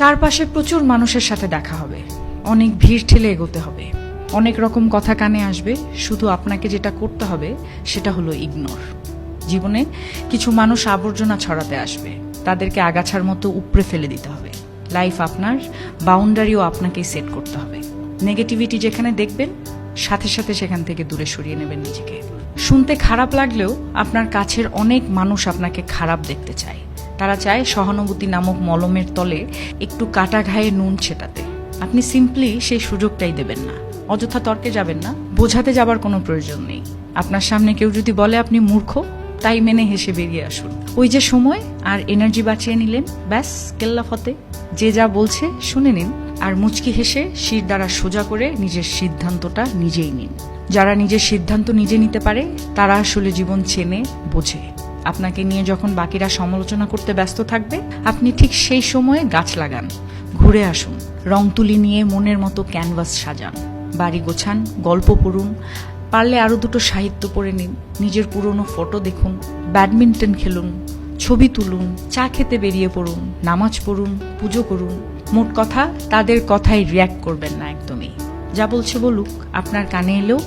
চারপাশে প্রচুর মানুষের সাথে দেখা হবে, অনেক ভিড় ঠেলে এগোতে হবে, অনেক রকম কথা কানে আসবে। শুধু আপনাকে যেটা করতে হবে সেটা হলো ইগনোর। জীবনে কিছু মানুষ আবর্জনা ছড়াতে আসবে, তাদেরকে আগাছার মতো উপড়ে ফেলে দিতে হবে। লাইফ আপনার, বাউন্ডারিও আপনাকেই সেট করতে হবে। নেগেটিভিটি যেখানে দেখবেন সাথে সাথে সেখান থেকে দূরে সরিয়ে নেবেন নিজেকে। শুনতে খারাপ লাগলেও আপনার কাছের অনেক মানুষ আপনাকে খারাপ দেখতে চায়। তারা চায় সহানুভূতি নামক মলমের তলে একটু কাটা ঘায়ে নুন ছেটাতে। আপনি সিম্পলি সেই সুযোগটাই দেবেন না। অযথা তর্কে যাবেন না, বোঝাতে যাবার কোনো প্রয়োজন নেই। আপনার সামনে কেউ যদি বলে আপনি মূর্খ, তাই মেনে হেসে বেরিয়ে আসুন। ওই যে সময় আর এনার্জি বাঁচিয়ে নিলেন, ব্যাস কেল্লা ফতে। যে যা বলছে শুনে নিন, আর মুচকি হেসে শির দ্বারা সোজা করে নিজের সিদ্ধান্তটা নিজেই নিন। যারা নিজের সিদ্ধান্ত নিজে নিতে পারে তারা আসলে জীবন চেনে, বোঝে। আপনাকে নিয়ে যখন বাকিরা সমালোচনা করতে ব্যস্ত থাকবে, আপনি ঠিক সেই সময়ে গাছ লাগান, ঘুরে আসুন, রং তুলি নিয়ে মনের মতো ক্যানভাস সাজান, বাড়ি গোছান, গল্প পড়ুন, পারলে আরো দুটো সাহিত্য পড়ে নিন, নিজের পুরনো ফটো দেখুন, ব্যাডমিন্টন খেলুন, ছবি তুলুন, চা খেতে বেরিয়ে পড়ুন, নামাজ পড়ুন, পুজো করুন। মোট কথা, তাদের কথায় রিয়্যাক্ট করবেন না একদমই। যা বলছে বলুক, আপনার কানে এলেও